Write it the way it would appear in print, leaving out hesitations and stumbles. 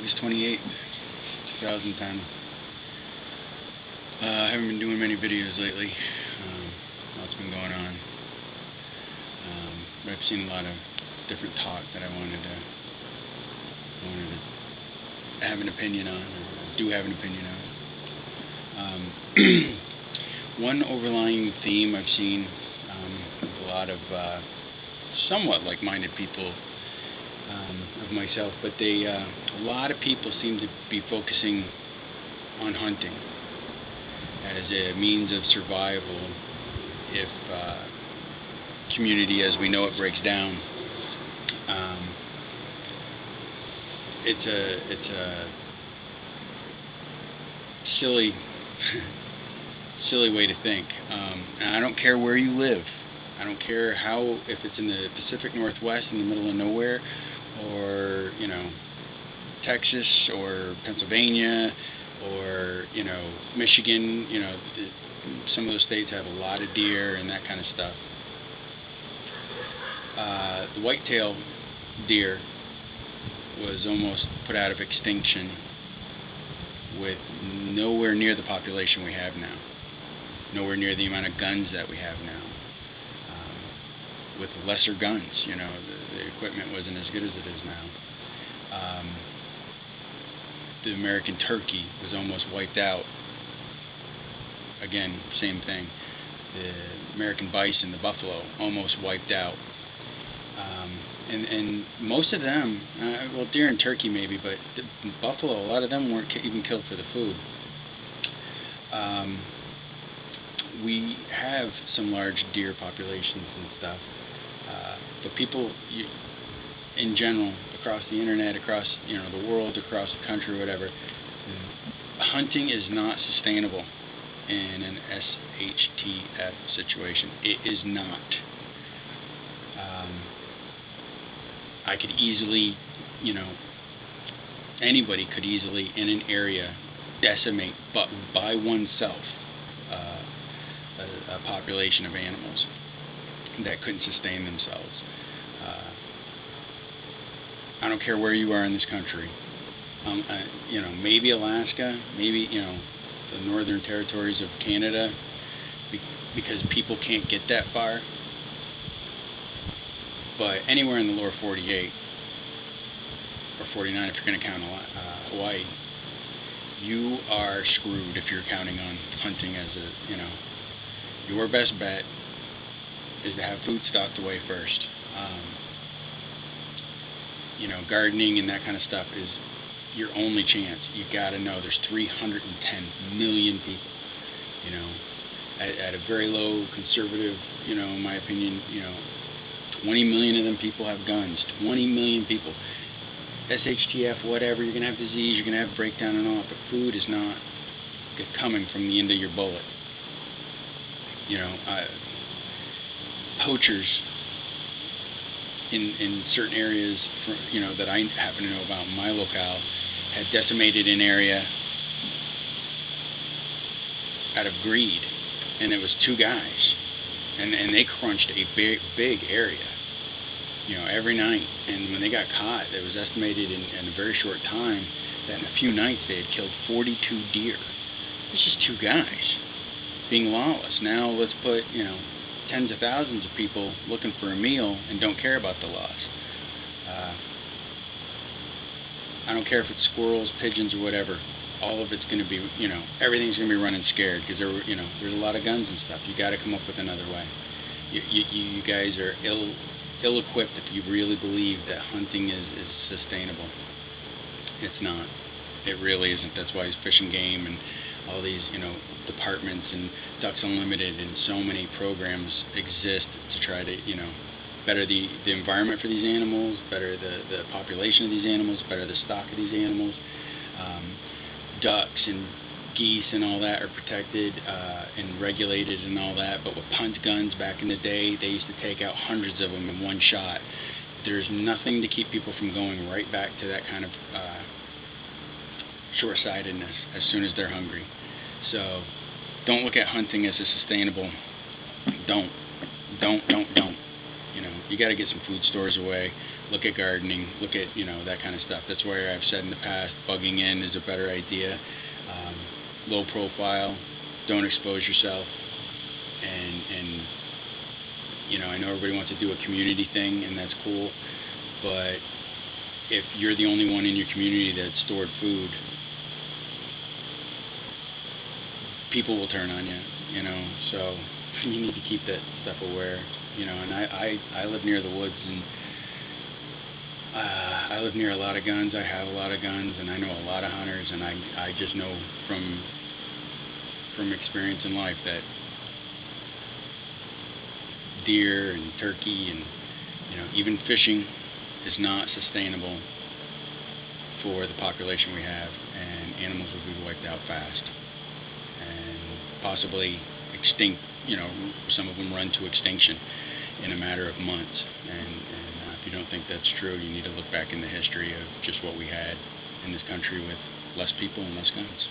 August 28th, 2010. I haven't been doing many videos lately. Lots been going on. But I've seen a lot of different talk that I wanted to have an opinion on, or do have an opinion on. One overlying theme I've seen with a lot of somewhat like-minded people of myself, but a lot of people seem to be focusing on hunting as a means of survival if community as we know it breaks down. It's a silly way to think. And I don't care where you live. I don't care if it's in the Pacific Northwest in the middle of nowhere, or Texas or Pennsylvania or Michigan. Some of those states have a lot of deer and that kind of stuff. The whitetail deer was almost put out of extinction with nowhere near the population we have now, nowhere near the amount of guns that we have now. With lesser guns, the equipment wasn't as good as it is now. The American turkey was almost wiped out. Again, same thing. The American bison, the buffalo, almost wiped out. And most of them, well, deer and turkey maybe, but the buffalo, a lot of them weren't even killed for the food. We have some large deer populations and stuff, but people, in general, across the internet, across the world, across the country, whatever, hunting is not sustainable in an SHTF situation. It is not. I could easily, anybody could easily in an area decimate, but by oneself, a population of animals that couldn't sustain themselves. I don't care where you are in this country. Maybe Alaska, maybe the northern territories of Canada, because people can't get that far. But anywhere in the lower 48 or 49, if you're going to count Hawaii, you are screwed if you're counting on hunting as your best bet is to have food stocked away first. Gardening and that kind of stuff is your only chance. You got to know there's 310 million people. At a very low conservative, in my opinion, 20 million of them people have guns. 20 million people. SHTF, whatever, you're going to have disease, you're going to have breakdown and all, but food is not coming from the end of your bullet. Poachers in certain areas, that I happen to know about in my locale, had decimated an area out of greed, and it was 2 guys. And they crunched a big area, every night. And when they got caught, it was estimated in a very short time that in a few nights they had killed 42 deer. It's just 2 guys being lawless. Now let's put, tens of thousands of people looking for a meal and don't care about the laws. I don't care if it's squirrels, pigeons, or whatever. All of it's going to be, everything's going to be running scared because there's a lot of guns and stuff. You got to come up with another way. You guys are ill-equipped if you really believe that hunting is sustainable. It's not. It really isn't. That's why Fish and Game and all these, departments and Ducks Unlimited and so many programs exist to try to, better the environment for these animals, better the population of these animals, better the stock of these animals. Ducks and geese and all that are protected and regulated and all that, but with punt guns back in the day, they used to take out hundreds of them in one shot. There's nothing to keep people from going right back to that kind of short-sightedness as soon as they're hungry. So don't look at hunting as a sustainable. Don't. You got to get some food stores away. Look at gardening. Look at that kind of stuff. That's where I've said in the past, bugging in is a better idea. Low profile. Don't expose yourself. And I know everybody wants to do a community thing, and that's cool. But if you're the only one in your community that's stored food, people will turn on you. So you need to keep that stuff aware. And I live near the woods, and I live near a lot of guns. I have a lot of guns, and I know a lot of hunters, and I just know from experience in life that deer and turkey and even fishing is not sustainable for the population we have, and animals will be wiped out fast and possibly extinct. Some of them run to extinction in a matter of months. And if you don't think that's true, you need to look back in the history of just what we had in this country with less people and less guns.